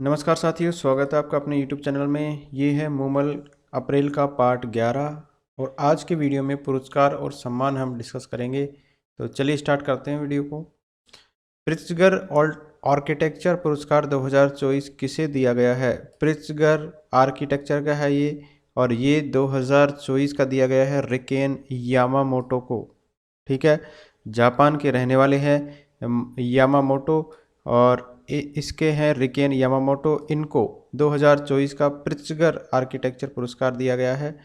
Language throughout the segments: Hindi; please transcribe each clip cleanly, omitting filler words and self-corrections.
नमस्कार साथियों, स्वागत है आपका अपने YouTube चैनल में। ये है मूमल अप्रैल का पार्ट 11 और आज के वीडियो में पुरस्कार और सम्मान हम डिस्कस करेंगे। तो चलिए स्टार्ट करते हैं वीडियो को। प्रित्जगर आर्किटेक्चर पुरस्कार 2024 किसे दिया गया है? प्रित्जगर आर्किटेक्चर का है ये, और ये 2024 का दिया गया है रिकेन यामामोटो को। ठीक है, जापान के रहने वाले हैं यामामोटो, और इसके हैं रिकेन यामामोटो। इनको 2024 का प्रित्जगर आर्किटेक्चर पुरस्कार दिया गया है।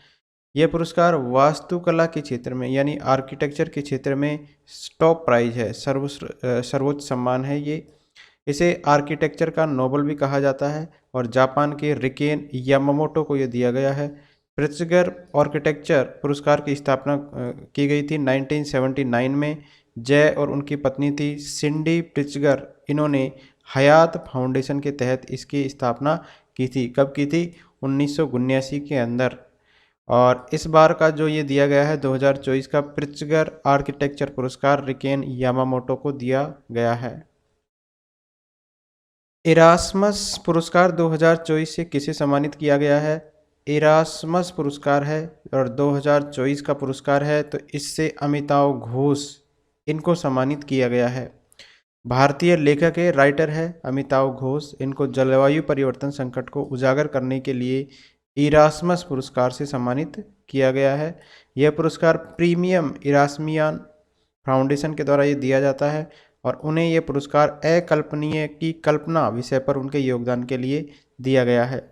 यह पुरस्कार वास्तुकला के क्षेत्र में यानी आर्किटेक्चर के क्षेत्र में टॉप प्राइज है, सर्वोच्च सम्मान है ये। इसे आर्किटेक्चर का नोबल भी कहा जाता है और जापान के रिकेन यामामोटो को यह दिया गया है। प्रित्जगर आर्किटेक्चर पुरस्कार की स्थापना की गई थी 1979 में। जय और उनकी पत्नी थी सिंडी प्रित्जगर। इन्होंने हयात फाउंडेशन के तहत इसकी स्थापना की थी। कब की थी? 1979 के अंदर। और इस बार का जो ये दिया गया है 2024 का प्रित्जगर आर्किटेक्चर पुरस्कार रिकेन यामामोटो को दिया गया है। इरास्मस पुरस्कार 2024 से किसे सम्मानित किया गया है? इरास्मस पुरस्कार है और 2024 का पुरस्कार है, तो इससे अमिताव घोष इनको सम्मानित किया गया है। भारतीय लेखक है, राइटर है अमिताव घोष। इनको जलवायु परिवर्तन संकट को उजागर करने के लिए इरास्मस पुरस्कार से सम्मानित किया गया है। यह पुरस्कार प्रीमियम इरास्मियान फाउंडेशन के द्वारा ये दिया जाता है और उन्हें यह पुरस्कार अकल्पनीय की कल्पना विषय पर उनके योगदान के लिए दिया गया है।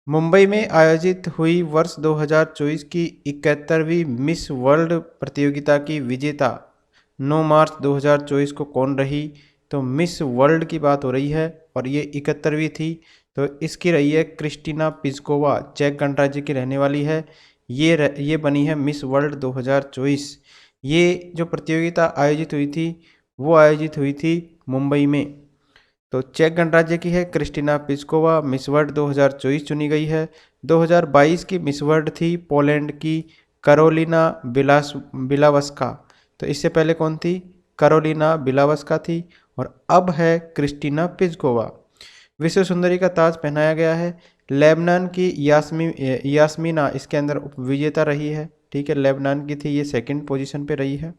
मुंबई में आयोजित हुई वर्ष 2024 की 71वीं मिस वर्ल्ड प्रतियोगिता की विजेता 9 मार्च 2024 को कौन रही? तो मिस वर्ल्ड की बात हो रही है और ये 71वीं थी, तो इसकी रही है क्रिस्टीना पिस्कोवा। चेक गणराज्य की रहने वाली है। ये बनी है मिस वर्ल्ड 2024। ये जो प्रतियोगिता आयोजित हुई थी वो आयोजित हुई थी मुंबई में। तो चेक गणराज्य की है क्रिस्टीना पिस्कोवा। मिस वर्ल्ड 2024 चुनी गई है। 2022 की मिस वर्ल्ड थी पोलैंड की करोलिना बिलावस्का। तो इससे पहले कौन थी? करोलिना बिलावस्का थी और अब है क्रिस्टीना पिस्कोवा। विश्व सुंदरी का ताज पहनाया गया है। लेबनान की यास्मीना इसके अंदर विजेता रही है। ठीक है, लेबनान की थी, ये सेकंड पोजीशन पे रही है।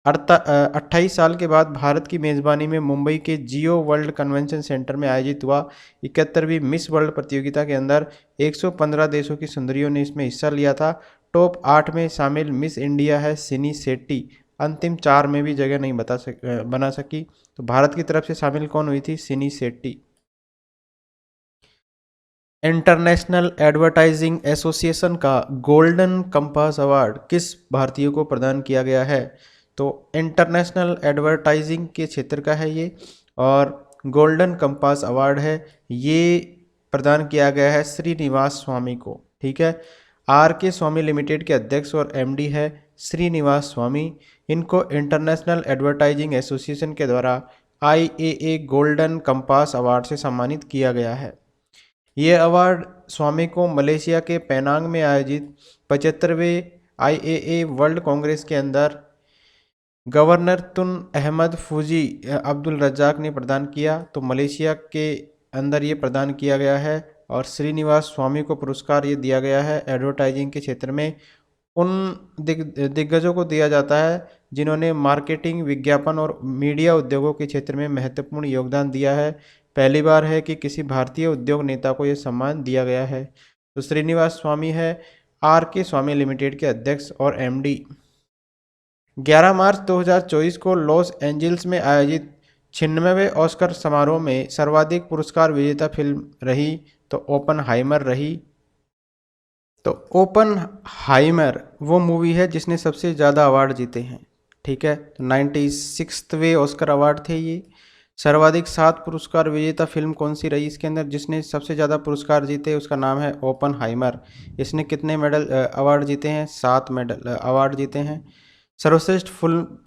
28 साल के बाद भारत की मेज़बानी में मुंबई के जियो वर्ल्ड कन्वेंशन सेंटर में आयोजित हुआ 71वीं मिस वर्ल्ड प्रतियोगिता के अंदर 115 देशों की सुंदरियों ने इसमें हिस्सा लिया था। टॉप 8 में शामिल मिस इंडिया है सिनी शेट्टी। अंतिम 4 में भी जगह नहीं बना सकी। तो भारत की तरफ से शामिल कौन हुई थी? सिनी शेट्टी। इंटरनेशनल एडवर्टाइजिंग एसोसिएशन का गोल्डन कंपास अवार्ड किस भारतीय को प्रदान किया गया है? तो इंटरनेशनल एडवर्टाइजिंग के क्षेत्र का है ये, और गोल्डन कंपास अवार्ड है ये प्रदान किया गया है श्रीनिवास स्वामी को। ठीक है, आर के स्वामी लिमिटेड के अध्यक्ष और एमडी है श्रीनिवास स्वामी। इनको इंटरनेशनल एडवर्टाइजिंग एसोसिएशन के द्वारा IAA गोल्डन कंपास अवार्ड से सम्मानित किया गया है। ये अवार्ड स्वामी को मलेशिया के पेनांग में आयोजित 75वें IAA वर्ल्ड कांग्रेस के अंदर गवर्नर तुन अहमद फूजी अब्दुल रज्जाक ने प्रदान किया। तो मलेशिया के अंदर ये प्रदान किया गया है और श्रीनिवास स्वामी को पुरस्कार ये दिया गया है। एडवर्टाइजिंग के क्षेत्र में उन दिग्गजों को दिया जाता है जिन्होंने मार्केटिंग, विज्ञापन और मीडिया उद्योगों के क्षेत्र में महत्वपूर्ण योगदान दिया है। पहली बार है कि किसी भारतीय उद्योग नेता को यह सम्मान दिया गया है। तो श्रीनिवास स्वामी है RK स्वामी लिमिटेड के अध्यक्ष और MD। 11 मार्च 2024 को लॉस एंजल्स में आयोजित 96वें ऑस्कर समारोह में सर्वाधिक पुरस्कार विजेता फिल्म रही तो ओपनहाइमर रही। तो ओपनहाइमर वो मूवी है जिसने सबसे ज़्यादा अवार्ड जीते हैं। ठीक है, तो 96वें ऑस्कर अवार्ड थे ये। सर्वाधिक 7 पुरस्कार विजेता फिल्म कौन सी रही इसके अंदर जिसने सबसे ज़्यादा पुरस्कार जीते? उसका नाम है ओपनहाइमर। इसने कितने मेडल अवार्ड जीते हैं? 7 मेडल अवार्ड जीते हैं। सर्वश्रेष्ठ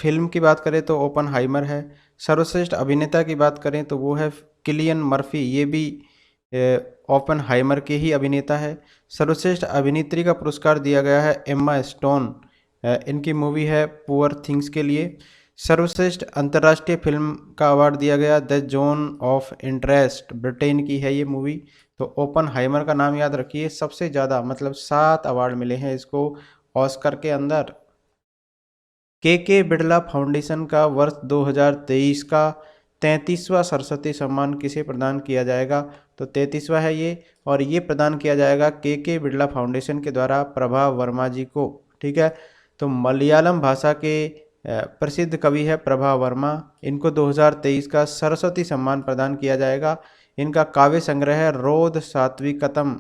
फिल्म की बात करें तो ओपनहाइमर है। सर्वश्रेष्ठ अभिनेता की बात करें तो वो है किलियन मर्फी, ये भी ओपनहाइमर के ही अभिनेता है। सर्वश्रेष्ठ अभिनेत्री का पुरस्कार दिया गया है एम्मा स्टोन। इनकी मूवी है पुअर थिंग्स के लिए। सर्वश्रेष्ठ अंतर्राष्ट्रीय फिल्म का अवार्ड दिया गया the zone of interest, Britain की है ये मूवी। तो ओपनहाइमर का नाम याद रखिए, सबसे ज़्यादा मतलब 7 अवार्ड मिले हैं इसको ऑस्कर के अंदर। के बिड़ला फाउंडेशन का वर्ष 2023 का 33वां सरस्वती सम्मान किसे प्रदान किया जाएगा? तो 33वां है ये, और ये प्रदान किया जाएगा के बिड़ला फाउंडेशन के द्वारा प्रभा वर्मा जी को। ठीक है, तो मलयालम भाषा के प्रसिद्ध कवि है प्रभा वर्मा, इनको 2023 का सरस्वती सम्मान प्रदान किया जाएगा। इनका काव्य संग्रह है रोद सात्विकतम,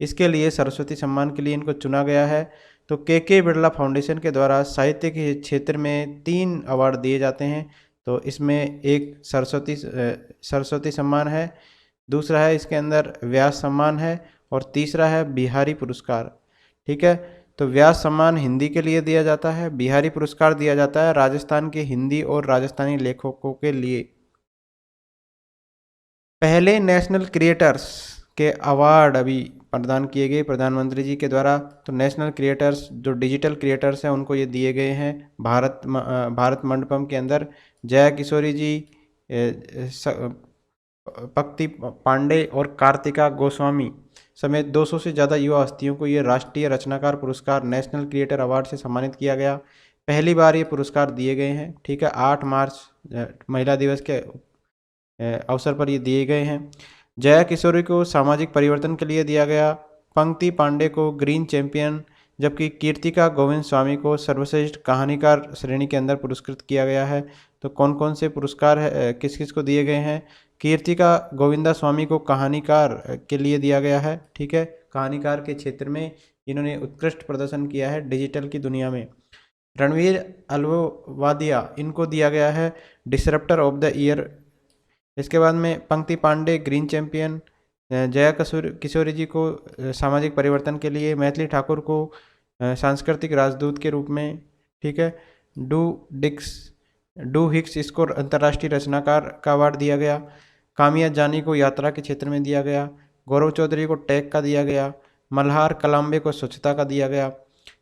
इसके लिए सरस्वती सम्मान के लिए इनको चुना गया है। तो के बिड़ला फाउंडेशन के द्वारा साहित्य के क्षेत्र में 3 अवार्ड दिए जाते हैं। तो इसमें एक सरस्वती सम्मान है, दूसरा है इसके अंदर व्यास सम्मान है, और तीसरा है बिहारी पुरस्कार। ठीक है, तो व्यास सम्मान हिंदी के लिए दिया जाता है, बिहारी पुरस्कार दिया जाता है राजस्थान के हिंदी और राजस्थानी लेखकों के लिए। पहले नेशनल क्रिएटर्स के अवार्ड अभी प्रदान किए गए प्रधानमंत्री जी के द्वारा। तो नेशनल क्रिएटर्स जो डिजिटल क्रिएटर्स हैं उनको ये दिए गए हैं भारत मंडपम के अंदर। जया किशोरी जी, पक्ति पांडे और कार्तिका गोस्वामी समेत 200 से ज़्यादा युवा हस्तियों को ये राष्ट्रीय रचनाकार पुरस्कार नेशनल क्रिएटर अवार्ड से सम्मानित किया गया। पहली बार ये पुरस्कार दिए गए हैं। ठीक है, 8 मार्च महिला दिवस के अवसर पर ये दिए गए हैं। जया किशोरी को सामाजिक परिवर्तन के लिए दिया गया, पंक्ति पांडे को ग्रीन चैंपियन, जबकि कीर्तिका गोविंद स्वामी को सर्वश्रेष्ठ कहानीकार श्रेणी के अंदर पुरस्कृत किया गया है। तो कौन कौन से पुरस्कार है, किस किस को दिए गए हैं? कीर्तिका गोविंदा स्वामी को कहानीकार के लिए दिया गया है। ठीक है, कहानीकार के क्षेत्र में इन्होंने उत्कृष्ट प्रदर्शन किया है डिजिटल की दुनिया में। रणवीर अल्वादिया, इनको दिया गया है डिसरप्टर ऑफ द ईयर। इसके बाद में पंक्ति पांडे ग्रीन चैंपियन, जया किशोरी जी को सामाजिक परिवर्तन के लिए, मैथिली ठाकुर को सांस्कृतिक राजदूत के रूप में। ठीक है, डू हिक्स इसको अंतर्राष्ट्रीय रचनाकार का अवार्ड दिया गया। कामिया जानी को यात्रा के क्षेत्र में दिया गया। गौरव चौधरी को टेक का दिया गया। मल्हार कलाम्बे को स्वच्छता का दिया गया।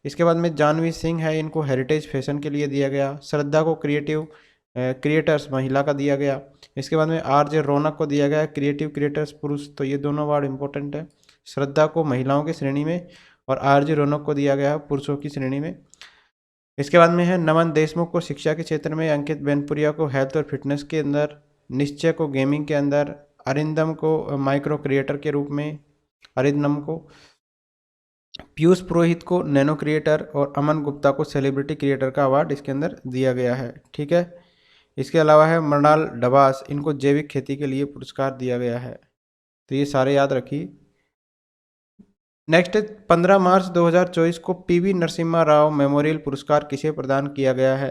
इसके बाद में जानवी सिंह है, इनको हेरिटेज फैशन के लिए दिया गया। श्रद्धा को क्रिएटर्स महिला का दिया गया। इसके बाद में आरजे रौनक को दिया गया क्रिएटिव क्रिएटर्स पुरुष। तो ये दोनों अवार्ड इंपॉर्टेंट है, श्रद्धा को महिलाओं की श्रेणी में और आरजे रौनक को दिया गया पुरुषों की श्रेणी में। इसके बाद में है नमन देशमुख को शिक्षा के क्षेत्र में, अंकित बेनपुरिया को हेल्थ और फिटनेस के अंदर, निश्चय को गेमिंग के अंदर, अरिंदम को माइक्रो क्रिएटर के रूप में, अरिंदम को, पीयूष पुरोहित को नैनो क्रिएटर और अमन गुप्ता को सेलिब्रिटी क्रिएटर का अवार्ड इसके अंदर दिया गया है। ठीक है, इसके अलावा है मृणाल डबास, इनको जैविक खेती के लिए पुरस्कार दिया गया है। तो ये सारे याद रखिए। नेक्स्ट 15 मार्च 2024 को पीवी नरसिम्हा राव मेमोरियल पुरस्कार किसे प्रदान किया गया है?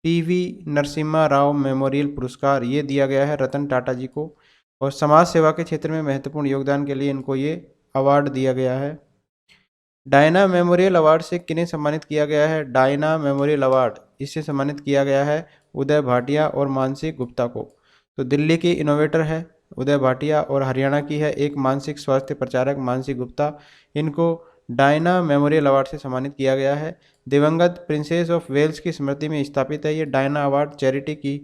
पीवी नरसिम्हा राव मेमोरियल पुरस्कार ये दिया गया है रतन टाटा जी को, और समाज सेवा के क्षेत्र में महत्वपूर्ण योगदान के लिए इनको ये अवार्ड दिया गया है। डायना मेमोरियल अवार्ड से किन्हें सम्मानित किया गया है? डायना मेमोरियल अवार्ड इससे सम्मानित किया गया है उदय भाटिया और मानसी गुप्ता को। तो दिल्ली की इनोवेटर है उदय भाटिया, और हरियाणा की है एक मानसिक स्वास्थ्य प्रचारक मानसी गुप्ता। इनको डायना मेमोरियल अवार्ड से सम्मानित किया गया है। दिवंगत प्रिंसेस ऑफ वेल्स की स्मृति में स्थापित है ये डायना अवार्ड। चैरिटी की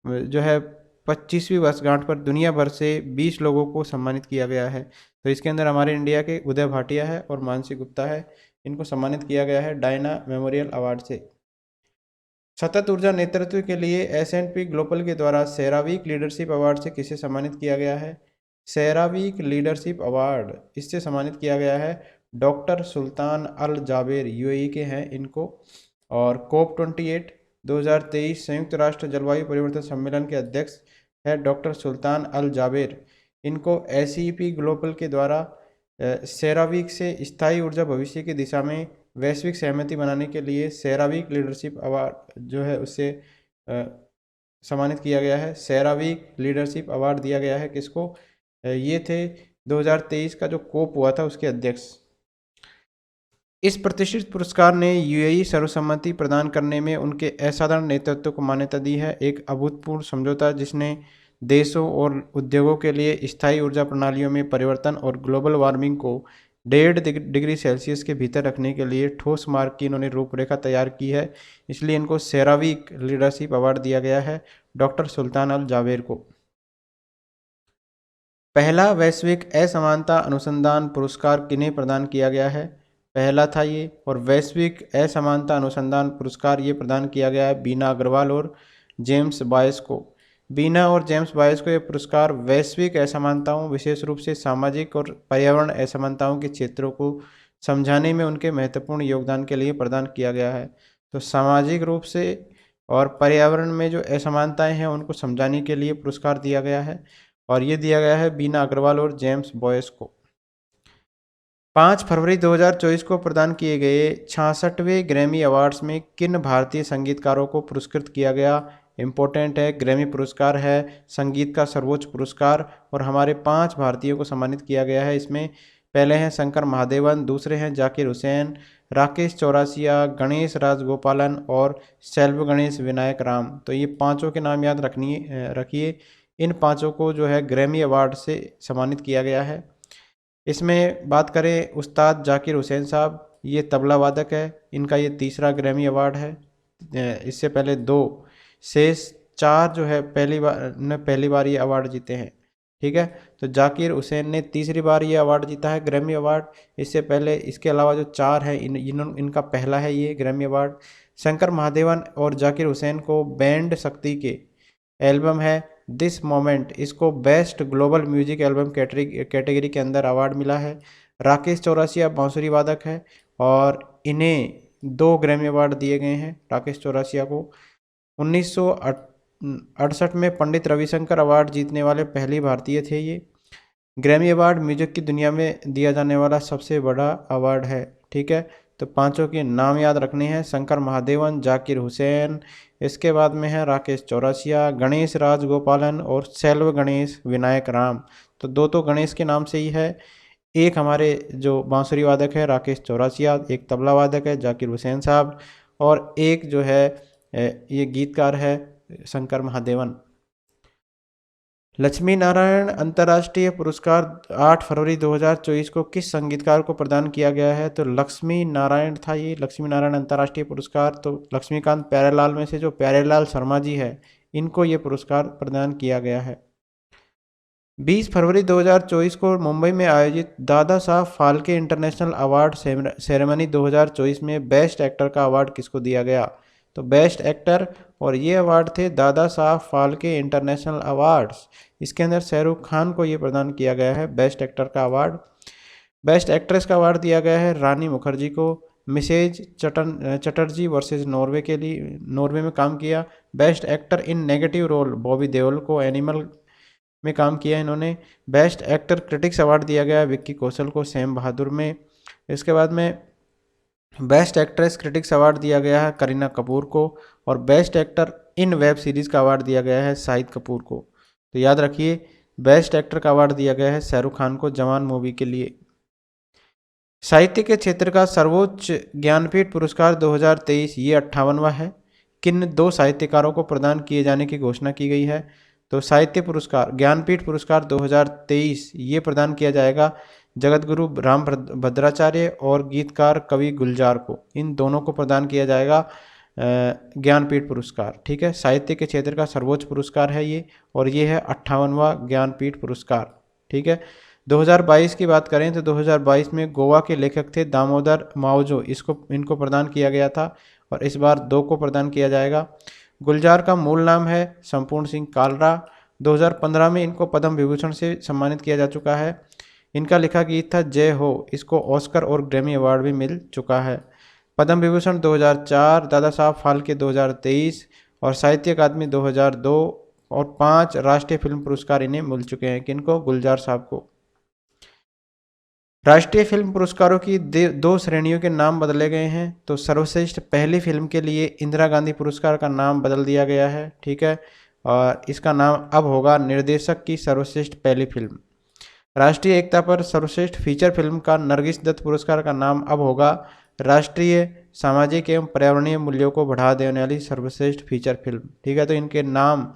जो है 25वीं वर्षगांठ पर दुनिया भर से 20 लोगों को सम्मानित किया गया है। तो इसके अंदर हमारे इंडिया के उदय भाटिया है और मानसी गुप्ता है, इनको सम्मानित किया गया है डायना मेमोरियल अवार्ड से। सतत ऊर्जा नेतृत्व के लिए S&P ग्लोबल के द्वारा सेरावीक लीडरशिप अवार्ड से किसे सम्मानित किया गया है? सेरावीक लीडरशिप अवार्ड इससे सम्मानित किया गया है डॉक्टर सुल्तान अल जाबेर, UAE के हैं इनको। और COP28 2023 संयुक्त राष्ट्र जलवायु परिवर्तन सम्मेलन के अध्यक्ष है डॉक्टर सुल्तान अल जाबेर। इनको SEP ग्लोबल के द्वारा सेरावीक से स्थायी ऊर्जा भविष्य की दिशा में वैश्विक सहमति बनाने के लिए सेरावीक लीडरशिप अवार्ड जो है उससे सम्मानित किया गया है। सेरावीक लीडरशिप अवार्ड दिया गया है किसको? ये थे 2023 का जो कोप हुआ था उसके अध्यक्ष। इस प्रतिष्ठित पुरस्कार ने UAE सर्वसम्मति प्रदान करने में उनके असाधारण नेतृत्व को मान्यता दी है। एक अभूतपूर्व समझौता जिसने देशों और उद्योगों के लिए स्थायी ऊर्जा प्रणालियों में परिवर्तन और ग्लोबल वार्मिंग को डिग्री सेल्सियस के भीतर रखने के लिए ठोस मार्ग की इन्होंने रूपरेखा तैयार की है, इसलिए इनको सेरावीक लीडरशिप अवार्ड दिया गया है डॉक्टर सुल्तान अल जावेर को। पहला वैश्विक असमानता अनुसंधान पुरस्कार किन्हें प्रदान किया गया है? पहला था ये, और वैश्विक असमानता अनुसंधान पुरस्कार ये प्रदान किया गया है बीना अग्रवाल और जेम्स बायस को। बीना और जेम्स बायस को ये पुरस्कार वैश्विक असमानताओं, विशेष रूप से सामाजिक और पर्यावरण असमानताओं के क्षेत्रों को समझाने में उनके महत्वपूर्ण योगदान के लिए प्रदान किया गया है। तो सामाजिक रूप से और पर्यावरण में जो असमानताएं हैं उनको समझाने के लिए पुरस्कार दिया गया है, और ये दिया गया है बीना अग्रवाल और जेम्स बॉयस को। 5 फरवरी 2024 को प्रदान किए गए 66वें ग्रैमी अवार्ड्स में किन भारतीय संगीतकारों को पुरस्कृत किया गया? इम्पोर्टेंट है, ग्रैमी पुरस्कार है संगीत का सर्वोच्च पुरस्कार, और हमारे 5 भारतीयों को सम्मानित किया गया है इसमें। पहले हैं शंकर महादेवन, दूसरे हैं जाकिर हुसैन, राकेश चौरासिया, गणेश राजगोपालन और सेल्व गणेश विनायक राम। तो ये पांचों के नाम याद रखिए। इन पांचों को जो है ग्रैमी अवार्ड से सम्मानित किया गया है। इसमें बात करें उस्ताद जाकिर हुसैन साहब, ये तबला वादक है, इनका ये तीसरा ग्रैमी अवार्ड है। इससे पहले 2 शेष 4 जो है पहली बार ये अवार्ड जीते हैं। ठीक है, तो जाकिर हुसैन ने तीसरी बार ये अवार्ड जीता है ग्रैमी अवार्ड। इससे पहले इसके अलावा जो 4 हैं इनका पहला है ये ग्रैमी अवार्ड। शंकर महादेवन और जाकिर हुसैन को बैंड शक्ति के एल्बम है दिस मोमेंट, इसको best global music album category के अंदर अवार्ड मिला है। राकेश चौरासिया बांसुरी वादक है और इन्हें 2 ग्रैमी अवार्ड दिए गए हैं राकेश चौरासिया को। 1968 में पंडित रविशंकर अवार्ड जीतने वाले पहली भारतीय थे ये। ग्रैमी अवार्ड म्यूजिक की दुनिया में दिया जाने वाला सबसे बड़ा अवार्ड है। ठीक है, तो पांचों के नाम याद रखने हैं, शंकर महादेवन, जाकिर हुसैन, इसके बाद में है राकेश चौरासिया, गणेश राजगोपालन और सेल्व गणेश विनायक राम। तो 2 तो गणेश के नाम से ही है, एक हमारे जो बांसुरी वादक है राकेश चौरासिया, एक तबला वादक है जाकिर हुसैन साहब, और एक जो है ये गीतकार है शंकर महादेवन। लक्ष्मी नारायण अंतर्राष्ट्रीय पुरस्कार 8 फरवरी 2024 को किस संगीतकार को प्रदान किया गया है? तो लक्ष्मी नारायण था ये, लक्ष्मी नारायण अंतर्राष्ट्रीय पुरस्कार। तो लक्ष्मीकांत प्यारेलाल में से जो प्यारेलाल शर्मा जी है, इनको ये पुरस्कार प्रदान किया गया है। 20 फरवरी 2024 को मुंबई में आयोजित Dada Saheb Phalke international award ceremony 2024 में बेस्ट एक्टर का अवार्ड किसको दिया गया? तो बेस्ट एक्टर, और ये अवार्ड थे दादा साहब फाल्के इंटरनेशनल अवार्ड्स। इसके अंदर शाहरुख खान को ये प्रदान किया गया है बेस्ट एक्टर का अवार्ड। बेस्ट एक्ट्रेस का अवार्ड दिया गया है रानी मुखर्जी को, मिसेज चटर्जी वर्सेस नॉर्वे के लिए नॉर्वे में काम किया। Best actor in negative role Bobby Deol को, एनिमल में काम किया इन्होंने। बेस्ट एक्टर क्रिटिक्स अवार्ड दिया गया विक्की कौशल को, सैम बहादुर में। इसके बाद में बेस्ट एक्ट्रेस क्रिटिक्स अवार्ड दिया गया है करीना कपूर को, और बेस्ट एक्टर इन वेब सीरीज़ का अवार्ड दिया गया है शाहिद कपूर को। तो याद रखिए, बेस्ट एक्टर का अवार्ड दिया गया है शाहरुख खान को जवान मूवी के लिए। साहित्य के क्षेत्र का सर्वोच्च ज्ञानपीठ पुरस्कार 2023 ये 58वां है। किन 2 साहित्यकारों को प्रदान किए जाने की घोषणा की गई है? तो साहित्य पुरस्कार ज्ञानपीठ पुरस्कार 2023 ये प्रदान किया जाएगा जगतगुरु राम भद्राचार्य और गीतकार कवि गुलजार को, इन दोनों को प्रदान किया जाएगा ज्ञानपीठ पुरस्कार। ठीक है, साहित्य के क्षेत्र का सर्वोच्च पुरस्कार है ये, और ये है 58वां ज्ञानपीठ पुरस्कार। ठीक है, 2022 की बात करें तो 2022 में गोवा के लेखक थे दामोदर माओजो, इनको प्रदान किया गया था, और इस बार 2 को प्रदान किया जाएगा। गुलजार का मूल नाम है संपूर्ण सिंह कालरा। 2015 में इनको पद्म विभूषण से सम्मानित किया जा चुका है। इनका लिखा गीत था जय हो, इसको ऑस्कर और ग्रैमी अवार्ड भी मिल चुका है। पद्म विभूषण 2004, दादा साहब फाल्के 2023 और साहित्य अकादमी 2002 और 5 राष्ट्रीय फिल्म पुरस्कार इन्हें मिल चुके हैं। किनको? गुलजार साहब को। राष्ट्रीय फिल्म पुरस्कारों की 2 श्रेणियों के नाम बदले गए हैं। तो सर्वश्रेष्ठ पहली फिल्म के लिए इंदिरा गांधी पुरस्कार का नाम बदल दिया गया है। ठीक है, और इसका नाम अब होगा निर्देशक की सर्वश्रेष्ठ पहली फिल्म। राष्ट्रीय एकता पर सर्वश्रेष्ठ फीचर फिल्म का नरगिस दत्त पुरस्कार का नाम अब होगा राष्ट्रीय सामाजिक एवं पर्यावरणीय मूल्यों को बढ़ा देने वाली सर्वश्रेष्ठ फीचर फिल्म। ठीक है, तो इनके नाम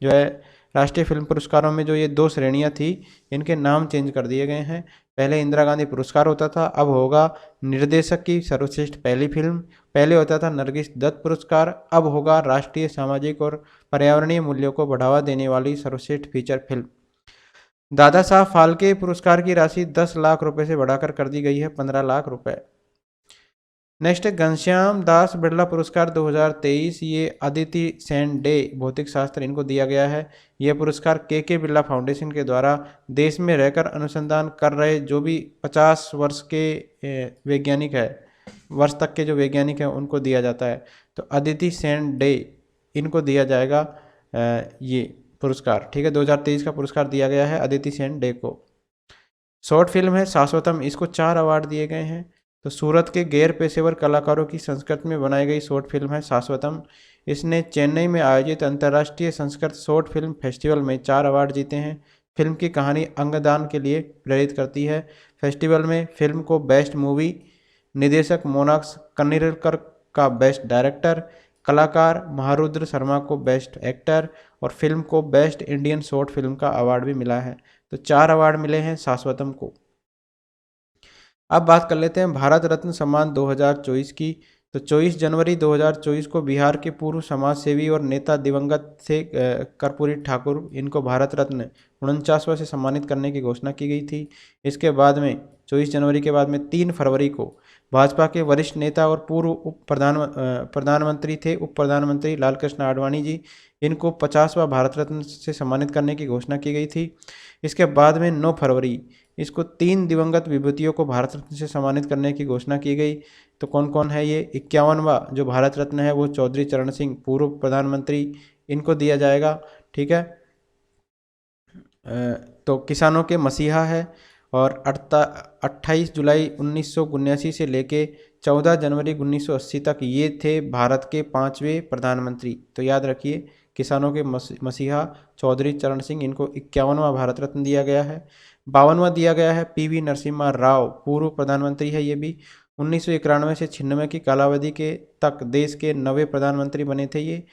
जो है राष्ट्रीय फिल्म पुरस्कारों में जो ये 2 श्रेणियां थी, इनके नाम चेंज कर दिए गए हैं। पहले इंदिरा गांधी पुरस्कार होता था, अब होगा निर्देशक की सर्वश्रेष्ठ पहली फिल्म। पहले होता था नरगिस दत्त पुरस्कार, अब होगा राष्ट्रीय सामाजिक और पर्यावरणीय मूल्यों को बढ़ावा देने वाली सर्वश्रेष्ठ फीचर फिल्म। दादा साहब फाल्के पुरस्कार की राशि 10 लाख रुपए से बढ़ाकर कर दी गई है 15 लाख रुपए। नेक्स्ट है घनश्याम दास बिरला पुरस्कार 2023। ये अदिति सेन डे भौतिक शास्त्र इनको दिया गया है। यह पुरस्कार के बिरला फाउंडेशन के द्वारा देश में रहकर अनुसंधान कर रहे जो भी 50 वर्ष के वैज्ञानिक है, वर्ष तक के जो वैज्ञानिक हैं उनको दिया जाता है। तो अदिति सेन डे इनको दिया जाएगा ये पुरस्कार, ठीक है। 2023 का पुरस्कार दिया गया है अदिति सेन डे को। शॉर्ट फिल्म है शाश्वतम, इसको 4 अवार्ड दिए गए हैं। तो सूरत के गैर पेशेवर कलाकारों की संस्कृत में बनाई गई शॉर्ट फिल्म है शाश्वतम। इसने चेन्नई में आयोजित अंतर्राष्ट्रीय संस्कृत शॉर्ट फिल्म फेस्टिवल में 4 अवार्ड जीते हैं। फिल्म की कहानी अंगदान के लिए प्रेरित करती है। फेस्टिवल में फिल्म को बेस्ट मूवी, निदेशक मोनाक्स कन्निरकर का बेस्ट डायरेक्टर, कलाकार महारुद्र शर्मा को बेस्ट एक्टर और फिल्म को बेस्ट इंडियन शॉर्ट फिल्म का अवार्ड भी मिला है। तो 4 अवार्ड मिले हैं शाश्वतम को। अब बात कर लेते हैं भारत रत्न सम्मान 2024 की। तो 24 जनवरी 2024 को बिहार के पूर्व समाज सेवी और नेता दिवंगत से कर्पूरी ठाकुर, इनको भारत रत्न 49वां से सम्मानित करने की घोषणा की गई थी। इसके बाद में 24 जनवरी के बाद में 3 फरवरी को भाजपा के वरिष्ठ नेता और पूर्व प्रधानमंत्री थे उप प्रधानमंत्री लाल कृष्ण आडवाणी जी, इनको 50वां भारत रत्न से सम्मानित करने की घोषणा की गई थी। इसके बाद में 9 फरवरी इसको 3 दिवंगत विभूतियों को भारत रत्न से सम्मानित करने की घोषणा की गई। तो कौन कौन है ये? 51वां जो भारत रत्न है वो चौधरी चरण सिंह पूर्व प्रधानमंत्री, इनको दिया जाएगा, ठीक है। तो किसानों के मसीहा है और 28 जुलाई 1979 से लेके 14 जनवरी 1980 तक ये थे भारत के 5वें प्रधानमंत्री। तो याद रखिए किसानों के मसीहा चौधरी चरण सिंह, इनको 51वां भारत रत्न दिया गया है। 52वां दिया गया है पीवी नरसिम्हा राव, पूर्व प्रधानमंत्री है ये भी। 1991 से 96 की कालावधि के तक देश के 9वें प्रधानमंत्री बने थे ये,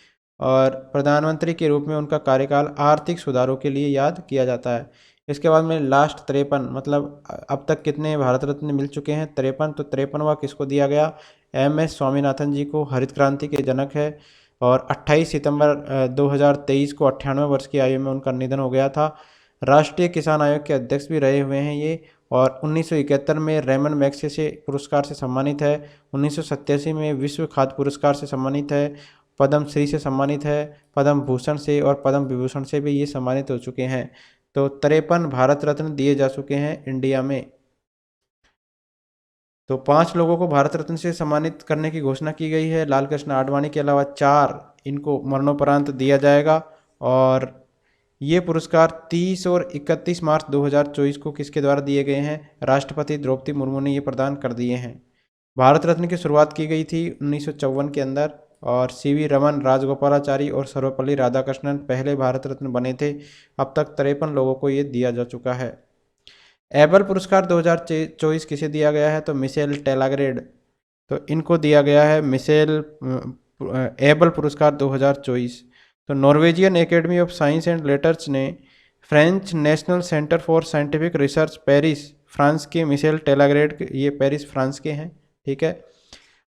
और प्रधानमंत्री के रूप में उनका कार्यकाल आर्थिक सुधारों के लिए याद किया जाता है। इसके बाद में लास्ट 53, मतलब अब तक कितने भारत रत्न मिल चुके हैं? 53। तो 53वां किसको दिया गया? MS स्वामीनाथन जी को, हरित क्रांति के जनक है। और 28 सितंबर 2023 को 98 वर्ष की आयु में उनका निधन हो गया था। राष्ट्रीय किसान आयोग के अध्यक्ष भी रहे हुए हैं ये, और 1971 में रेमन मैग्सेसे पुरस्कार से सम्मानित है। 1987 में विश्व खाद्य पुरस्कार से सम्मानित है। पद्म श्री से सम्मानित है, पद्म भूषण से और पद्म विभूषण से भी ये सम्मानित हो चुके हैं। तो 53 भारत रत्न दिए जा चुके हैं इंडिया में। तो 5 लोगों को भारत रत्न से सम्मानित करने की घोषणा की गई है। लाल कृष्ण आडवाणी के अलावा 4 इनको मरणोपरांत दिया जाएगा। और ये पुरस्कार 30 और 31 मार्च 2024 को किसके द्वारा दिए गए हैं? राष्ट्रपति द्रौपदी मुर्मू ने ये प्रदान कर दिए हैं। भारत रत्न की शुरुआत की गई थी 1954 के अंदर, और CV रमन, राजगोपालाचारी और सर्वपल्ली राधाकृष्णन पहले भारत रत्न बने थे। अब तक 53 लोगों को ये दिया जा चुका है। एबल पुरस्कार 2024 किसे दिया गया है? तो मिशेल टेलाग्रेड, तो इनको दिया गया है मिशेल एबल पुरस्कार 2024। तो Norwegian academy of science and letters ने French national centre for scientific research Paris, France के मिशेल टेलाग्रेड, ये पेरिस फ्रांस के हैं, ठीक है।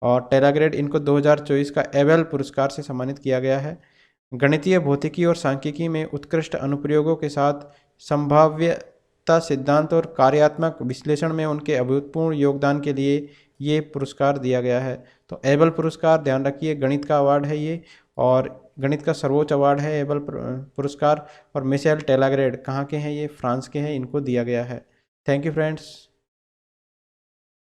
और टेलाग्रेड इनको 2024 का एबेल पुरस्कार से सम्मानित किया गया है। गणितीय भौतिकी और सांख्यिकी में उत्कृष्ट अनुप्रयोगों के साथ संभाव्यता सिद्धांत और कार्यात्मक विश्लेषण में उनके अभूतपूर्व योगदान के लिए ये पुरस्कार दिया गया है। तो एबल पुरस्कार ध्यान रखिए, गणित का अवार्ड है ये, और गणित का सर्वोच्च अवार्ड है एबल पुरस्कार। और मिशेल टेलाग्रेड कहाँ के हैं? ये फ्रांस के हैं, इनको दिया गया है। Thank you friends.